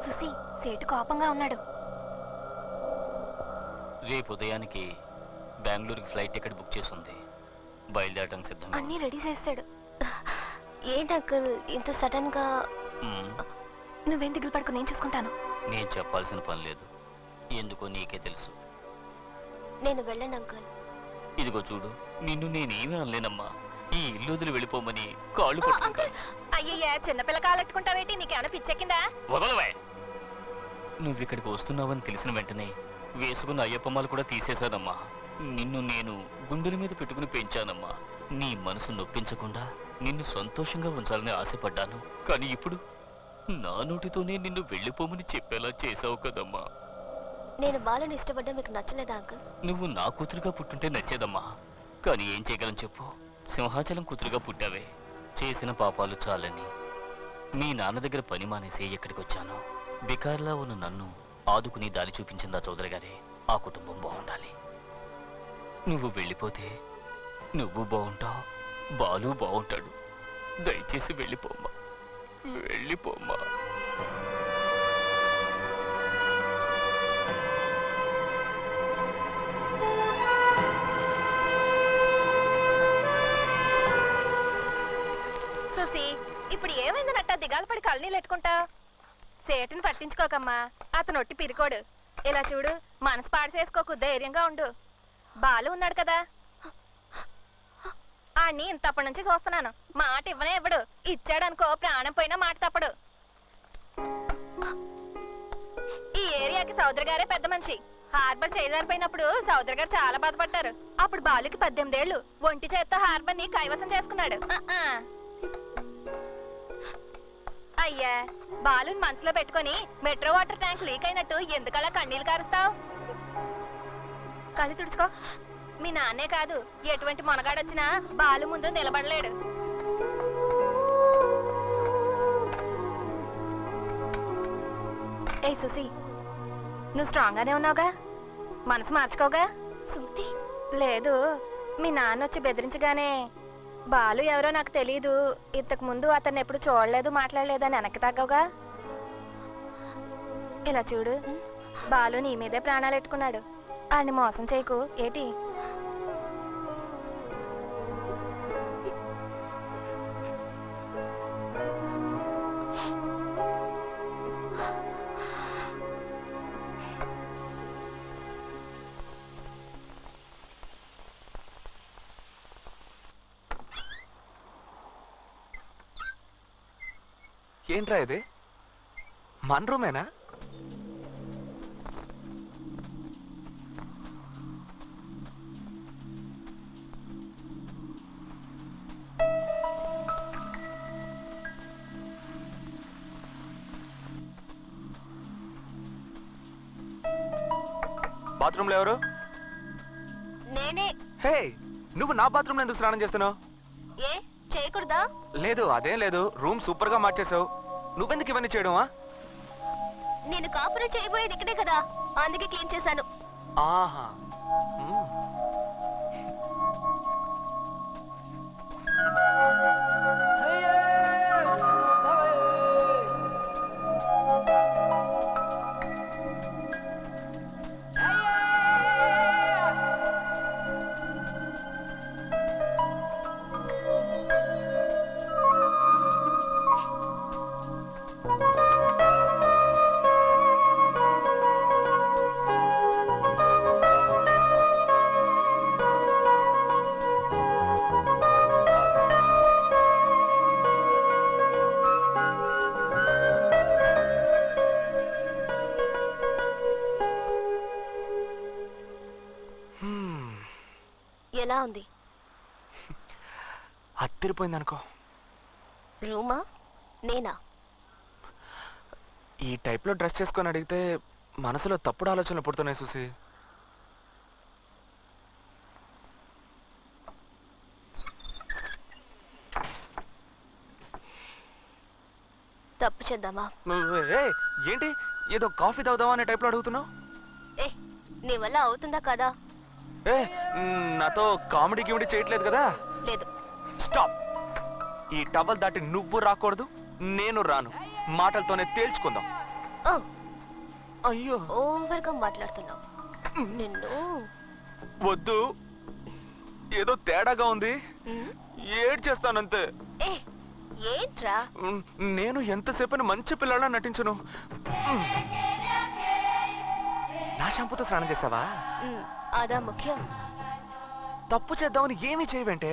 సుసి సేటు కోపంగా ఉన్నాడు. రేపు ఉదయానికి బెంగళూరుకి ఫ్లైట్ టికెట్ బుక్ చేసి ఉంది. బయలుదేరడానికి సిద్ధంగా. అన్నీ రెడీ చేస్తాడు. ఏంటి అంకుల్ ఇంత సడన్ గా? నువ్వేం దిగులు పడుకో, నేను చూసుకుంటాను. నేను చెప్పాల్సిన పని లేదు, ఎందుకో నీకే తెలుసు. నేను వెళ్ళండి అంకుల్. ఇదిగో చూడు, నిన్ను నేనేమీ అనలేనమ్మా. ఈ ఇల్లు వదిలి వెళ్ళిపోమని కాళ్ళు పట్టుకుంటాను. అయ్యయ్యా, చిన్నపిల్ల కాలెట్టుకుంటావేంటి? నీకేమైనా పిచ్చెక్కిందా? వదలవే. నువ్వు ఇక్కడికి వస్తున్నావని తెలిసిన వెంటనే వేసుకున్న అయ్యప్పమ్మలు కూడా తీసేశానమ్మా. నిన్ను నేను గుండెల మీద పెట్టుకుని పెంచానమ్మా. నీ మనసు నొప్పించకుండా నిన్ను సంతోషంగా ఉంచాలని ఆశపడ్డాను. కానీ ఇప్పుడు నా నోటితోనే నిన్ను వెళ్ళిపోమని చెప్పేలా చేసావు కదమ్మా. నేను బాలను ఇష్టపడ్డా మీకు నచ్చలేదా అంకుల్? నువ్వు నా కూతురుగా పుట్టుంటే నచ్చేదమ్మా. కానీ ఏం చేయగలను చెప్పు, సింహాచలం కూతురుగా పుట్టావే. చేసిన పాపాలు చాలని మీ నాన్న దగ్గర పని మానేసి ఎక్కడికి వచ్చాను. బికార్లా ఉన్న నన్ను ఆదుకుని దారి చూపించిందా చౌదరి గారే. ఆ కుటుంబం బాగుండాలి. నువ్వు వెళ్ళిపోతే నువ్వు బాగుంటావు, బాలు బాగుంటాడు. దయచేసి వెళ్ళిపోమ్మా, వెళ్ళిపోమ్మా. సుసి, ఇప్పుడు ఏమైందనట్ట దిగాలు పడి కళ్ళనీళ్ళు ఎట్టుకుంటా? సేటుని పట్టించుకోకమ్మా, అతను ఒట్టి పిరికోడు. ఇలా చూడు, మనసు పాడు చేసుకోకు, ధైర్యంగా ఉండు. బాలు ఉన్నాడు కదా, ఆడిని ఇంతప్పటి నుంచి చూస్తున్నాను. మాట ఇవ్వనే ఇవ్వడు. ఇచ్చాడనుకో ప్రాణం పోయినా మాట తప్పడు. ఈ ఏరియాకి సౌదరి గారే పెద్ద మనిషి. హార్బర్ చేయజారిపోయినప్పుడు సౌదరి గారు చాలా బాధపడ్డారు. అప్పుడు బాలుకి 18 ఏళ్ళు. ఒంటి చేత్తో హార్బర్ ని కైవసం చేసుకున్నాడు. అయ్యా, బాలుని మనసులో పెట్టుకుని మెట్రో వాటర్ ట్యాంక్ లీక్ అయినట్టు ఎందుకలా కన్నీళ్లు కారుస్తావు? కళ్ళు తుడుచుకో. మీ నాన్నే కాదు, ఎటువంటి మొనగాడొచ్చినా బాలు ముందు నిలబడలేడు. ఏ సుసి, నువ్వు స్ట్రాంగ్ గానే ఉన్నావుగా? మనసు మార్చుకోగా? సుమతి లేదు, మీ నాన్న వచ్చి బెదిరించగానే బాలు ఎవరో నాకు తెలీదు, ఇంతకు ముందు అతన్ని ఎప్పుడు చూడలేదు మాట్లాడలేదని వెనక్కి తగ్గవుగా. ఇలా చూడు, బాలు నీ మీదే ప్రాణాలు ఎట్టుకున్నాడు. ఆయన్ని మోసం చేయకు. ఏటి? ఏంట్రా ఇది? మన రూమేనా? బాత్రూంలో ఎవరు? నేనే. హే, నువ్వు నా బాత్రూంలో ఎందుకు స్నానం చేస్తున్నావు? ఏ చేయకూడదా? లేదు, అదేం లేదు. రూమ్ సూపర్ గా మార్చేసావు. నువ్వెందుకు ఇవన్నీ చేయడమా? నేను కాపురం చేయబోయేది ఇక్కడే కదా, అందుకే క్లీన్ చేశాను. ఆహా. ఎలా ఉంది? అత్తిరిపోయింది అనుకో. రూమా? నేనా? ఈ టైప్లో డ్రెస్ చేసుకొని అడిగితే మనసులో తప్పుడు ఆలోచనలు పుడుతున్నాయి చూసి. తప్పు చేద్దామా? ఏంటి ఏదో కాఫీ తాగుదామా అనే టైప్లో అడుగుతున్నావు? ఏ, నీ వల్ల అవుతుందా కదా? ఏ, నాతో కామెడీ గిమిడీ చేయట్లేదు కదా? లేదు. స్టాప్. ఈ టవల్ దాటి నువ్వు రాకూడదు, నేను రాను. మాటలతోనే తేల్చుకుందాం. ఓ అయ్యో ఓవర్గా మాట్లాడుతున్నావు. నిన్ను వద్దు, ఏదో తేడాగా ఉంది. ఉమ్, ఏడ్ చేస్తానంతే. ఏ ఏంట్రా? నేను ఎంతసేపని మంచి పిల్లలా నటించను. నా షాంపూతో స్నానం చేసావా? అదా ముఖ్యం. తప్పు చేద్దామని ఏమీ చేయవంటే.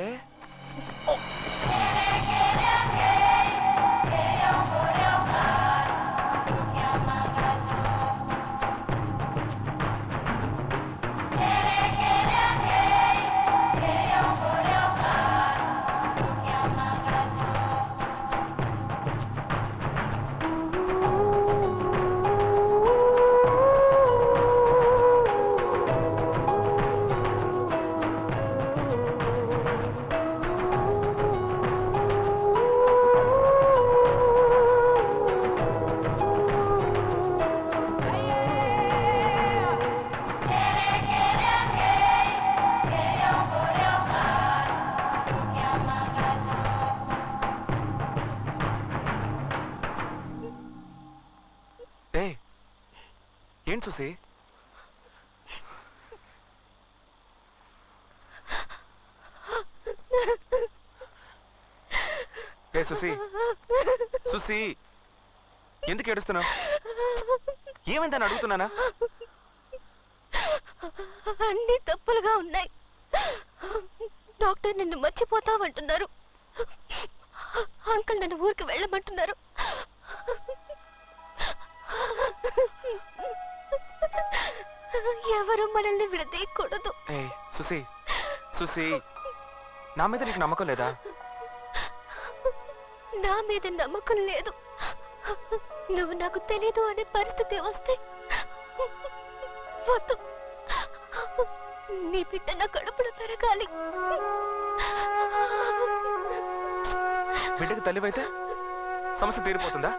ఏంటి సుసి? ఏ సుసి, సుసి ఎందుకు ఏడుస్తున్నావు? ఏమైందని అడుగుతున్నానా? అన్ని తప్పులుగా ఉన్నాయి. డాక్టర్ నిన్ను మర్చిపోతావంటున్నారు. అంకుల్ నన్ను ఊరికి వెళ్ళమంటున్నారు. ఎవరు మనల్ని విడదీయకూడదు. సుసి, సుసి నా మీద నీకు నమ్మకం లేదా? నా మీద నమ్మకం లేదు. నువ్వు నాకు తెలీదు అనే పరిస్థితి వస్తే వద్దు. నీ బిడ్డ నా కడుపులో పెరగాలి. బిడ్డకి తల్లివైతే సమస్య తీరిపోతుందా?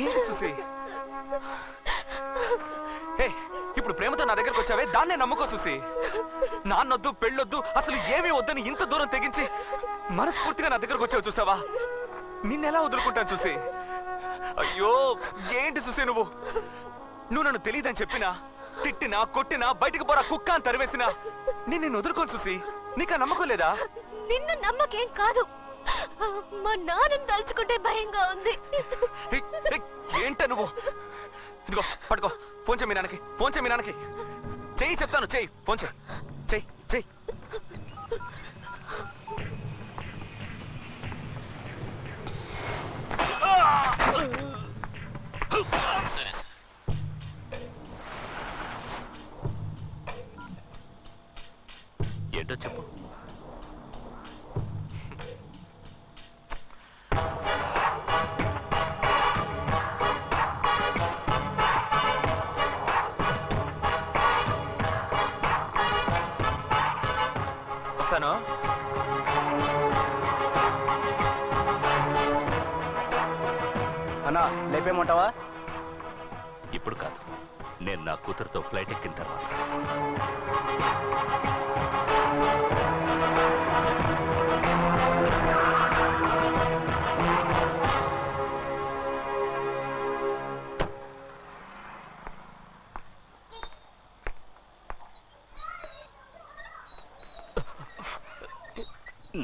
ఏంటి సుసి? ఇప్పుడు ప్రేమతో నా దగ్గరకు వచ్చావే, దాన్నే నమ్ముకో సుసి. నాన్నొద్దు, పెళ్ళొద్దు, అసలు ఏమీ వద్దని ఇంత దూరం తెగించి మనస్ఫూర్తిగా నా దగ్గరకు వచ్చావు చూసావా? నిన్నెలా వదులుకుంటాను చూసి? అయ్యో ఏంటి సుసి నువ్వు నన్ను తెలియదని చెప్పినా, తిట్టినా, కొట్టినా, బయటికి పోరా కుక్క అని తరివేసినా నేను వదులుకోను చూసి. నీకు నమ్మకం లేదా? నిన్ను నమ్మకేం కాదు, మా నాన్నని తలుచుకుంటే భయంగా ఉంది. ఏంట నువ్వు? ఇదిగో పట్టుకో, ఫోన్ చేయి మీ నాన్నకి, ఫోన్ చేయి మీ నాన్నకి. చెయ్యి చెప్తాను, చెయ్యి, ఫోన్ చేయి, చెయ్యి చెయ్యి. సరే సార్. ఏంటో చెప్పు. వస్తాను. అన్నా లేపేమంటావా? ఇప్పుడు కాదు, నేను నా కూతురుతో ఫ్లైట్ ఎక్కిన తర్వాత.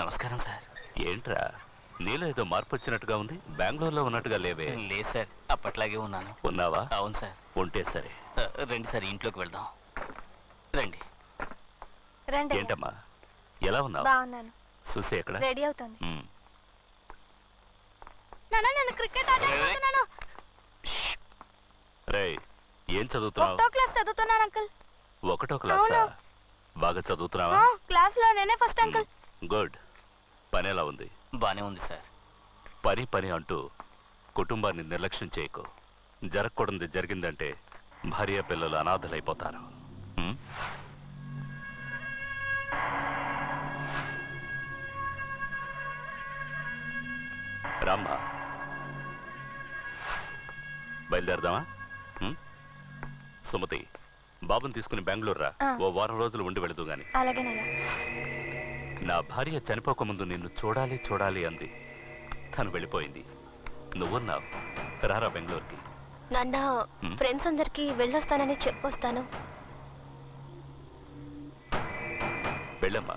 నమస్కారం సార్. ఏంట్రా నీలో ఏదో మార్పు వచ్చినట్టుగా ఉంది? బెంగళూరులో ఉన్నట్టుగా లేవే? లేదు సార్, అప్పట్లాగే ఉన్నాను. ఉన్నావా? అవును సార్. ఉంటే సరే. రండి సార్, ఇంట్లోకి వెళ్దాం. రండి. రండి. ఏంటమ్మా ఎలా ఉన్నావు? బాగున్నాను. సుసి ఎక్కడ? రెడీ అవుతుంది. నేను క్రికెట్ ఆడుతున్నాను. రేయ్, ఏం చదువుతున్నావు? ఒకటో క్లాస్ చదువుతున్నాను అంకుల్. ఒకటో క్లాసా? బాగా చదువుతున్నావా? క్లాస్ లో నేనే ఫస్ట్ అంకుల్. గుడ్. పని ఎలా ఉంది? బానే ఉంది సార్. పని పని అంటూ కుటుంబాన్ని నిర్లక్ష్యం చేయకు. జరగకూడదు జరిగిందంటే భార్య పిల్లలు అనాథలైపోతారు. రామ్మా, బయలుదేరదామా? సుమతి, బాబుని తీసుకుని బెంగళూరు రా. ఓ వారం రోజులు ఉండి వెళదు గాని. అలాగేనయ్యా. నా భార్య చనిపోకముందు నిన్ను చూడాలి చూడాలి అంది. తను వెళ్ళిపోయింది. నువ్వున్నావు. రారా బెంగళూరుకి. నాన్న ఫ్రెండ్స్ అందరికి వెళ్ళొస్తానని చెప్పొస్తాను. వెళ్ళమ్మా.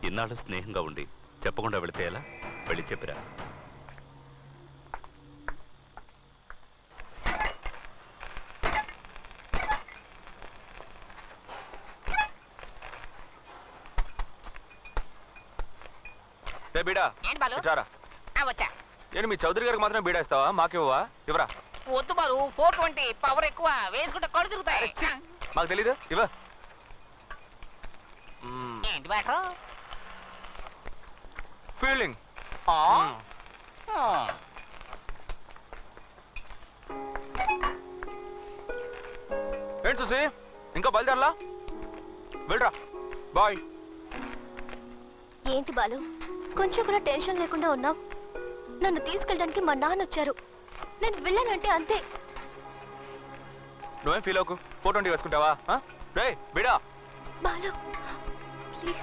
ఇన్నాళ్ళు స్నేహంగా ఉండి చెప్పకుండా వెళితే ఎలా? వెళ్ళి చెప్పిరా. బీడా వచ్చా. ఏంటి మీ చౌదరి గారికి మాత్రం బీడా ఇస్తావా? మాకివ్వవా? ఇవ్వరా. వద్దు బాలు, 420 పవర్ ఎక్కువ, వేసుకుంటే కళ్ళు తిరుగుతాయి. మాకు తెలీదు. ఇవ్వ. ఏంటి బ్యాటర్? ఫీలింగ్. ఏంటి చూసి ఇంకా బయలుదేరలా? వెళ్ళరా. బాయ్. ఏంటి బాలు, కొంచెం కూడా టెన్షన్ లేకుండా ఉన్నావు? నన్ను తీసుకెళ్ళడానికి మా నాన్న వచ్చారు, నేను వెళ్ళానంటే అంతే. నువ్వేం ఫీల్ అవ్వకు. 420 వేసుకుంటావా? రే బిడా. బాలు ప్లీజ్.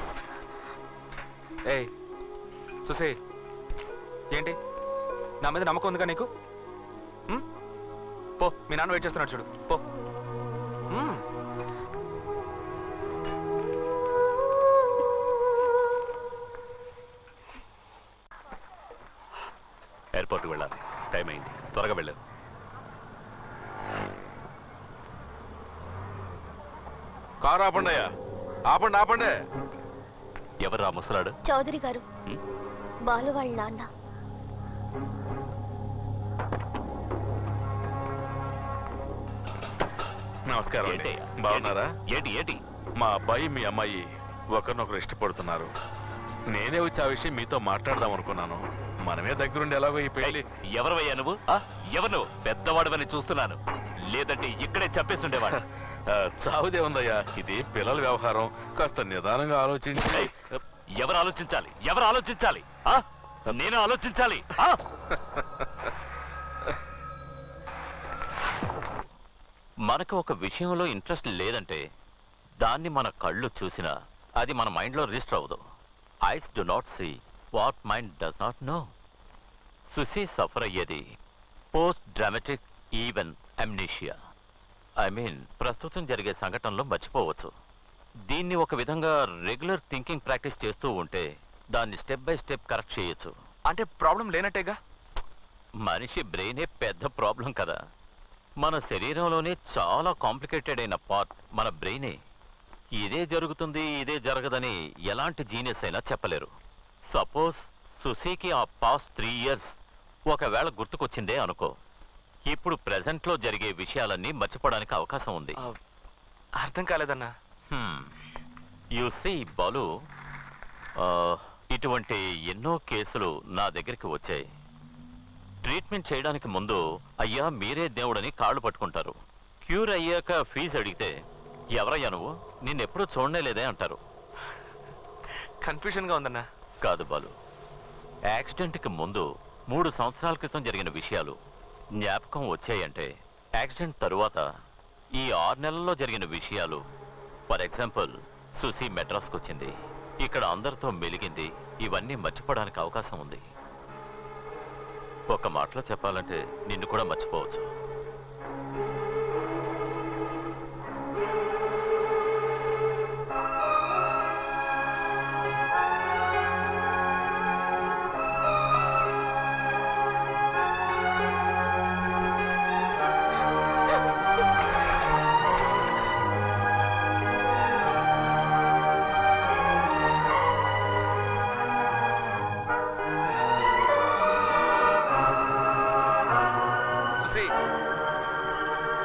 ఏయ్ సుసే, ఏంటి నా మీద నమ్మకం ఉందిగా నీకు? పో, మీ నాన్న వెయిట్ చేస్తున్నాడు చూడు. పో. ఎయిర్పోర్ట్కి వెళ్ళాలి, టైం అయింది. త్వరగా వెళ్ళావు. కారు ఆపండి అయ్యా. ఆపండి ఆపండి. ఎవరు ముసలాడు? చౌదరి గారు, బాలు వాళ్ళ నాన్న. నమస్కారం అండి. బాగున్నారా? ఏంటి ఏంటి? మా అబ్బాయి మీ అమ్మాయి ఒకరినొకరు ఇష్టపడుతున్నారు. నేనే వచ్చి ఆ విషయం మీతో మాట్లాడదాం అనుకున్నాను. మనమే దగ్గరుండి ఎలాగో ఈ పెళ్లి. ఎవరివయ్యా నువ్వు? ఎవరు నువ్వు? పెద్దవాడివని చూస్తున్నాను, లేదంటే ఇక్కడే చెప్పేస్తుండేవాడు. చావుదే ఉందయ్యా, ఇది పిల్లల వ్యవహారం. కాస్త నిదానంగా ఆలోచించి. ఎవరు ఆలోచించాలి? ఎవరు ఆలోచించాలి? నేను ఆలోచించాలి. మనకు ఒక విషయంలో ఇంట్రెస్ట్ లేదంటే దాన్ని మన కళ్ళు చూసినా అది మన మైండ్లో రిజిస్టర్ అవ్వదు. Eyes do not see what mind does not know. సుసి సఫర్ అయ్యేది post dramatic even amnesia. I mean ప్రస్తుతం జరిగే సంఘటనలో మర్చిపోవచ్చు. దీన్ని ఒక విధంగా రెగ్యులర్ థింకింగ్ ప్రాక్టీస్ చేస్తూ ఉంటే దాన్ని స్టెప్ బై స్టెప్ కరెక్ట్ చేయొచ్చు. అంటే ప్రాబ్లం లేనట్టేగా? మనిషి బ్రెయినే పెద్ద ప్రాబ్లం కదా. మన శరీరంలోనే చాలా కాంప్లికేటెడ్ అయిన పార్ట్ మన బ్రెయినే. ఇదే జరుగుతుంది ఇదే జరగదని ఎలాంటి జీనియస్ అయినా చెప్పలేరు. సపోజ్ సుసీకి ఆ పాస్ట్ 3 years ఒకవేళ గుర్తుకొచ్చిందే అనుకో, ఇప్పుడు ప్రెజెంట్లో జరిగే విషయాలన్నీ మర్చిపోవడానికి అవకాశం ఉంది. అర్థం కాలేదన్నా. యు సీ బాలు, ఇటువంటి ఎన్నో కేసులు నా దగ్గరికి వచ్చాయి. ట్రీట్మెంట్ చేయడానికి ముందు అయ్యా మీరే దేవుడని కాళ్ళు పట్టుకుంటారు. క్యూర్ అయ్యాక ఫీజు అడిగితే ఎవరయ్యా నువ్వు, నిన్నెప్పుడూ చూడలేదే అంటారు. కన్ఫ్యూజన్గా ఉందన్నా. కాదు బాలు, యాక్సిడెంట్కి ముందు 3 సంవత్సరాల క్రితం జరిగిన విషయాలు జ్ఞాపకం వచ్చాయంటే యాక్సిడెంట్ తరువాత ఈ 6 నెలల్లో జరిగిన విషయాలు. ఫర్ ఎగ్జాంపుల్, సుసి మెడ్రాస్కి వచ్చింది, ఇక్కడ అందరితో మెలిగింది, ఇవన్నీ మర్చిపోవడానికి అవకాశం ఉంది. ఒక మాటలో చెప్పాలంటే నిన్ను కూడా మర్చిపోవచ్చు.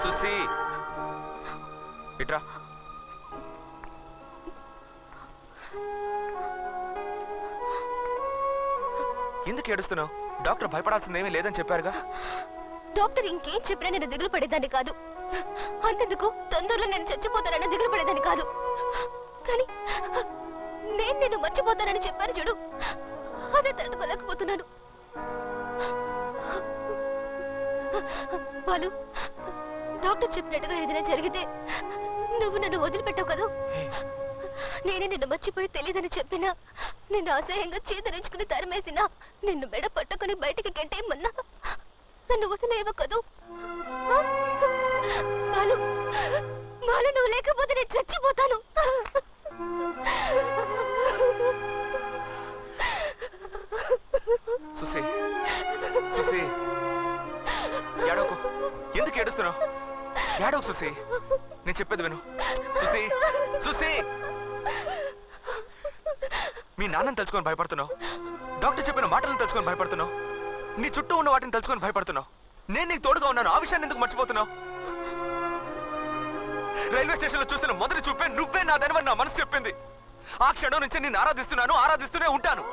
సుసి, ఇట్రా. ఎందుకు ఏడుస్తున్నావు? డాక్టర్ భయపడాల్సిందేమీ లేదని చెప్పారుగా. డాక్టర్ ఇంకేం చెప్పినా నేను దిగులు పడేదాన్ని కాదు. అంతెందుకు తొందరలో నేను చచ్చిపోతానని దిగులు పడేదాన్ని కాదు. కానీ నేను మర్చిపోతానని చెప్పాను చూడు, అదే తట్టుకోలేకపోతున్నాను. బాలు, డాక్టర్ చెప్పినట్టుగా ఏదైనా జరిగితే నువ్వు నన్ను వదిలిపెట్టావు కదా. నేనే నిన్ను మర్చిపోయి తెలియదని చెప్పినా, నిన్ను అసహ్యంగా చేతరించుకుని తరిమేసినా, నిన్ను మెడ పట్టుకుని బయటికి గెంటేయమన్నా నన్ను వదిలేవ కదూ. బాలు బాలు, నువ్వు లేకపోతే నేను చచ్చిపోతాను. సుసి, సుసి, ఏడవకు. ఎందుకు ఏడుస్తున్నావు? ఏడవకు సుసి, నేను చెప్పేది విను. సుసి, సుసి, మీ నాన్నని తలుచుకొని భయపడుతున్నావు. డాక్టర్ చెప్పిన మాటలను తలుచుకొని భయపడుతున్నావు. నీ చుట్టూ ఉన్న వాటిని తలుచుకొని భయపడుతున్నావు. నేను నీకు తోడుగా ఉన్నాను, ఆ విషయాన్ని ఎందుకు మర్చిపోతున్నావు? రైల్వే స్టేషన్ లో చూసిన మొదటి చూపే నువ్వే నా దానివని నా మనసు చెప్పింది. ఆ క్షణం నుంచి నేను ఆరాధిస్తున్నాను, ఆరాధిస్తూనే ఉంటాను.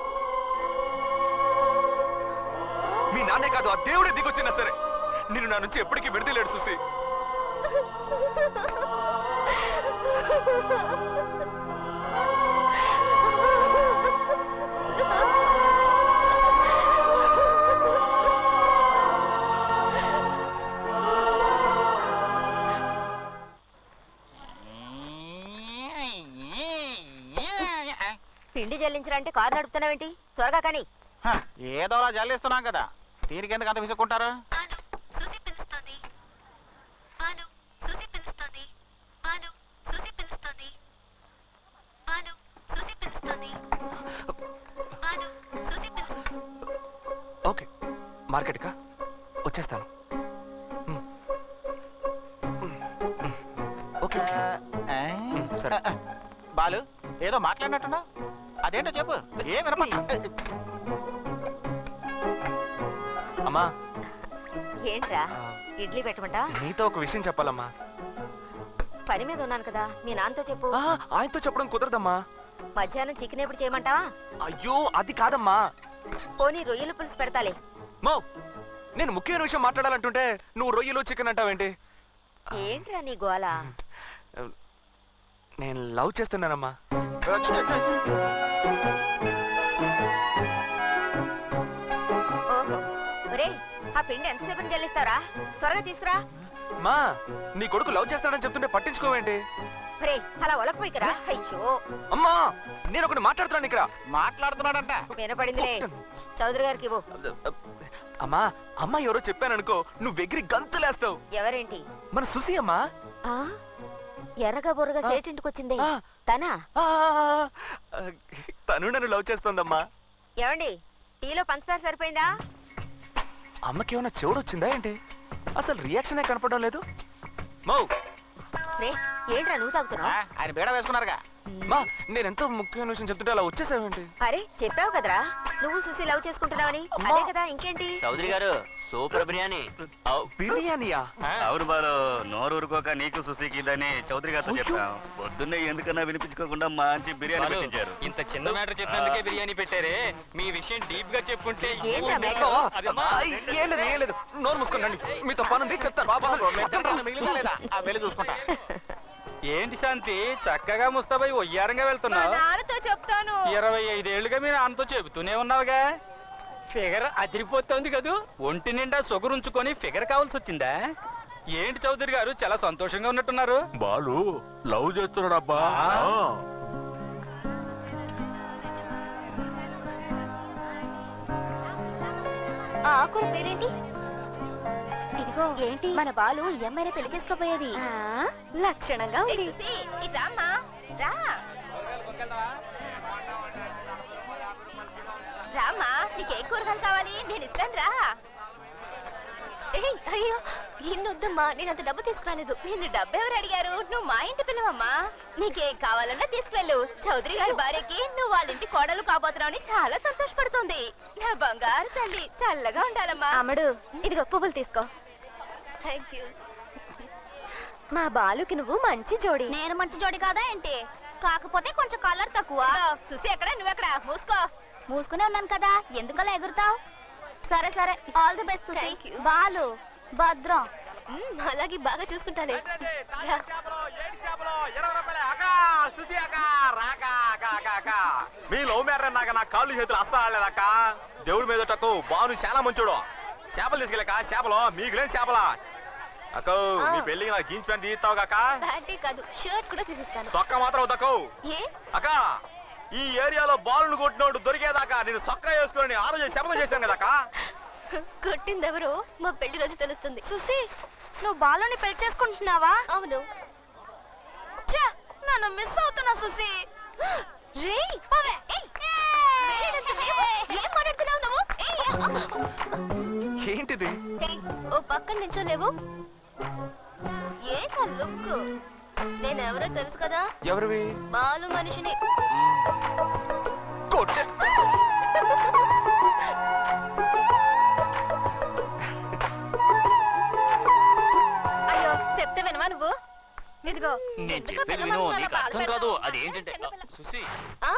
మీ నాన్నే కాదు, ఆ దేవుడే దిగొచ్చినా సరే నిన్ను నా నుంచి ఎప్పటికీ విడదలేడు సుసి. పిండి చెల్లించాలంటే కారు నడుపుతున్నావేంటి? త్వరగా కానీ. ఏదోలా జల్లిస్తున్నాం కదా, దీనికి ఎందుకు అంత విసుక్కుంటారు? ఓకే, మార్కెట్కా వచ్చేస్తాను. ఓకే, సరే. బాలు, ఏదో మాట్లాడినట్టున్నా, అదేంటో చెప్పు. ఏం వినపట్ల. అమ్మా, ఏంట్రా? ఇడ్లీ పెట్టమంటా? నీతో ఒక విషయం చెప్పాలమ్మా. పని మీద ఉన్నాను కదా, మీ నాన్నతో చెప్పు. ఆయనతో చెప్పడం కుదరదమ్మా. మధ్యాహ్నం చికెన్ ఎప్పుడు చేయమంటావా? అయ్యో, అది కాదమ్మా. పోనీ రొయ్యల పులుసు పెడతాలే. మో, నేను ముఖ్యమైన విషయం మాట్లాడాలంటుంటే నువ్వు రొయ్యలు చికెన్ అంటావేంటి? ఏంట్రా నీ గోల? నేను లవ్ చేస్తున్నానమ్మా. ఓహో, ఒరే, ఆ పిండి ఎంతసేపు చెల్లిస్తారా? త్వరగా తీసుకురా. మా, నీ కొడుకు లవ్ చేస్తాడని చెప్తుంటే పట్టించుకోవేంటి? ఒరే, అలా ఒలకపోయికరా. అయ్యో అమ్మా, నేను ఒకటి మాట్లాడుతున్నాను ఇక్కడ. మాట్లాడుతున్నాడంట. వినపడిందిలే. చౌదరి గారికి ఇవ్వు. అమ్మా, అమ్మ ఎవరో చెప్పాననుకో, నువ్వు ఎగిరి గంతులేస్తావు. ఎవరేంటి? మన సుసి అమ్మా. ఎర్రగా బొర్రగా సేటింటికి వచ్చింది తనా? తను నన్ను లవ్ చేస్తోందమ్మా. ఏమండి, టీలో పంచదార సరిపోయిందా? అమ్మకేమన్నా చెవుడు వచ్చిందా ఏంటి? అసలు రియాక్షనే కనపడడం లేదు. మౌ, ఏంట్రా నువ్వు తాగుతున్నావు? ఆయన బీడ వేసుకున్నారుగా. మా, నేను ఎంతో ముఖ్యమైన విషయం చెప్తుంటే అలా వచ్చేసావేంటి? అరే, చెప్పావు కదరా నువ్వు సుసి లవ్ చేసుకుంటున్నావని. అదే కదా, ఇంకేంటి? చౌదరి గారు, సూపర్ బిర్యానీ. బిర్యానీయా? అవును బాలు, నోరు ఊరుకోక నీకు సుశీకి ఇదని చౌదరి గారితో చెప్పాం. పొద్దున్నే ఎందుకన్నా వినిపించుకోకుండా మంచి బిర్యానీ పెట్టించారు. ఇంత చిన్న మ్యాటర్ చెప్పినందుకే బిర్యానీ పెట్టారే. మీ విషయం డీప్ గా చెప్పుకుంటే ఏం లేదు, నోరు మూసుకోండి. మీతో పనుంది చెప్తాను. మిగిలిందా లేదా? వెళ్ళి చూసుకుంటా. ఏంటి శాంతి, చక్కగా ముస్తాబై ఒయ్యారంగా వెళ్తున్నావు? చెప్తాను. 25 ఏళ్ళుగా మీరు అంతో చెబుతూనే ఉన్నావుగా. ఫిగర్ అదిరిపోతుంది కదూ. ఒంటి నిండా సొగురుంచుకొని ఫిగర్ కావాల్సి వచ్చిందా ఏంటి? చౌదరి గారు చాలా సంతోషంగా ఉన్నట్టున్నారు. బాలు లవ్ చేస్తున్నాడు అబ్బా. ఆకుల పేరేంటి? ఇదిగో, ఏంటి? మన బాలు ఈ అమ్మాయిని పెళ్లి చేసుకోపోయేది. లక్షణంగా ఉంది. రామ్మా, నీకేం కూరగాయలు కావాలి? నేను ఇస్తాను రా. అయ్యో, ఇన్నొద్దమ్మా, నేను అంత డబ్బు తీసుకురాలేదు. నిన్ను డబ్బు ఎవరు అడిగారు? నువ్వు మా ఇంటి పిల్లవమ్మా. నీకేం కావాలన్నా తీసుకువెళ్ళు. చౌదరి గారి భార్యకి నువ్వు వాళ్ళ ఇంటి కోడలు కాబోతున్నావు చాలా సంతోషపడుతుంది. నా బంగారు తల్లి, చల్లగా ఉండాలమ్మా. అమ్మడు, ఇదిగో పువ్వులు తీసుకో. Thank you. మా బాలుకి నువ్వు మంచి జోడి. నేను మంచి జోడి కాదా ఏంటి? కాకపోతే కొంచెం కలర్ తక్కువ. చూసి ఎక్కడ, నువ్వెక్కడ? మూసుకో. మూసుకునే ఉన్నాను కదా, ఎందుకలా ఎగురుతావు? సరే సరే, ఆల్ ది బెస్ట్. బాలు భద్రం. అలాగే, బాగా చూసుకుంటాలే. మీ లవ్ మ్యాటర్ నాక నా కాళ్ళు చేతులు అస్సలు ఆడలేదక్క. దేవుడి మీద బాను చాలా మంచోడు. చేపలు తీసుకెళ్ళక, చేపలు మీకు లేని చేపలా అక్క. మీ పెళ్లికి నా జీన్స్ ప్యాంట్ తీస్తావు కాక? కాదు, షర్ట్ కూడా తీసిస్తాను. సొక్క మాత్రం వద్దకు అక్క. ఈ ఏరియాలో బాలును కొట్టినోడు దొరికేదాకా నేను సొక్క వేసుకొని ఆరోజు శపథం చేశాను కదక్క. కొట్టిందెవరు మా పెళ్లి రోజు తెలుస్తుంది. సుసి, నువ్వు బాలుని పెళ్లి చేసుకుంటున్నావా? అవును. నన్ను మిస్ అవుతున్నా సుసి. ఏం మాట్లాడుతున్నావు నువ్వు? ఏంటిది? ఓ పక్కన నించోలేవు? ఏంటా లుక్? నేనెవరో తెలుసు కదా? ఎవరివి? బాలు మనిషిని. కొట్టే అయ్యో చెప్తే వినవా నువ్వు? ఇదిగో నేను చెప్పేది విను, నీకు అర్థం కాదు. అది ఏంటంటే సుసి, ఆ?